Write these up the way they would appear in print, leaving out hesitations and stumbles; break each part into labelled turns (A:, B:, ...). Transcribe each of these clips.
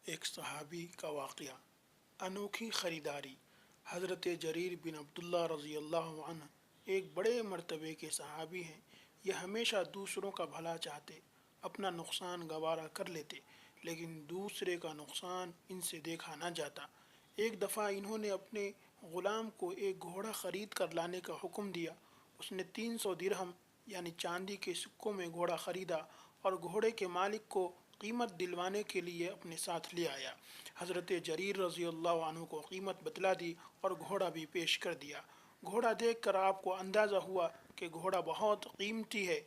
A: ایک صحابی کا واقعہ۔ انوکھی خریداری۔ حضرت جریر بن عبداللہ رضی اللہ عنہ ایک بڑے مرتبے کے صحابی ہیں۔ یہ ہمیشہ دوسروں کا بھلا چاہتے، اپنا نقصان گوارا کر لیتے، لیکن دوسرے کا نقصان ان سے دیکھا نہ جاتا۔ ایک دفعہ انہوں نے اپنے غلام کو ایک گھوڑا خرید کر لانے کا حکم دیا۔ اس نے 300 درہم یعنی چاندی کے سکوں میں گھوڑا خریدا اور گھوڑے کے مالک کو قیمت دلوانے کے لیے اپنے ساتھ لے آیا۔ حضرت جریر رضی اللہ عنہ کو قیمت بتلا دی اور گھوڑا بھی پیش کر دیا۔ گھوڑا دیکھ کر آپ کو اندازہ ہوا کہ گھوڑا بہت قیمتی ہے،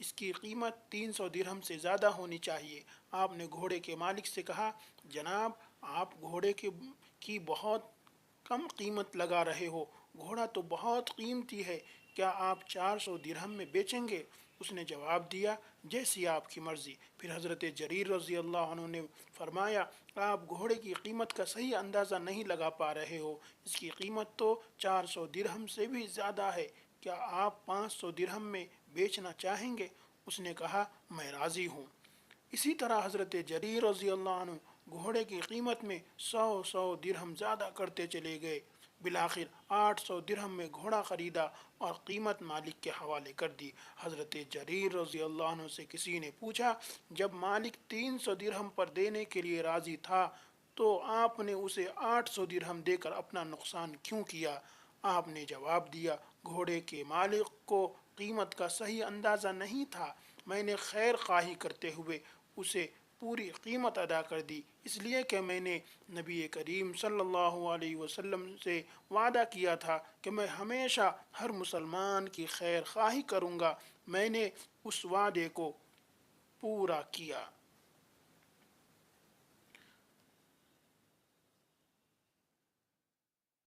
A: اس کی قیمت 300 درہم سے زیادہ ہونی چاہیے۔ آپ نے گھوڑے کے مالک سے کہا، جناب آپ گھوڑے کی بہت کم قیمت لگا رہے ہو، گھوڑا تو بہت قیمتی ہے، کیا آپ 400 درہم میں بیچیں گے؟ اس نے جواب دیا، جیسی آپ کی مرضی۔ پھر حضرت جریر رضی اللہ عنہ نے فرمایا، آپ گھوڑے کی قیمت کا صحیح اندازہ نہیں لگا پا رہے ہو، اس کی قیمت تو 400 درہم سے بھی زیادہ ہے، کیا آپ 500 درہم میں بیچنا چاہیں گے؟ اس نے کہا، میں راضی ہوں۔ اسی طرح حضرت جریر رضی اللہ عنہ گھوڑے کی قیمت میں 100 درہم زیادہ کرتے چلے گئے۔ بالآخر 800 درہم میں گھوڑا خریدا اور قیمت مالک کے حوالے کر دی۔ حضرت جریر رضی اللہ عنہ سے کسی نے پوچھا، جب مالک 300 درہم پر دینے کے لیے راضی تھا تو آپ نے اسے 800 درہم دے کر اپنا نقصان کیوں کیا؟ آپ نے جواب دیا، گھوڑے کے مالک کو قیمت کا صحیح اندازہ نہیں تھا، میں نے خیر خواہی کرتے ہوئے اسے پوری قیمت ادا کر دی، اس لیے کہ میں نے نبی کریم صلی اللہ علیہ وسلم سے وعدہ کیا تھا کہ میں ہمیشہ ہر مسلمان کی خیر خواہی کروں گا، میں نے اس وعدے کو پورا کیا۔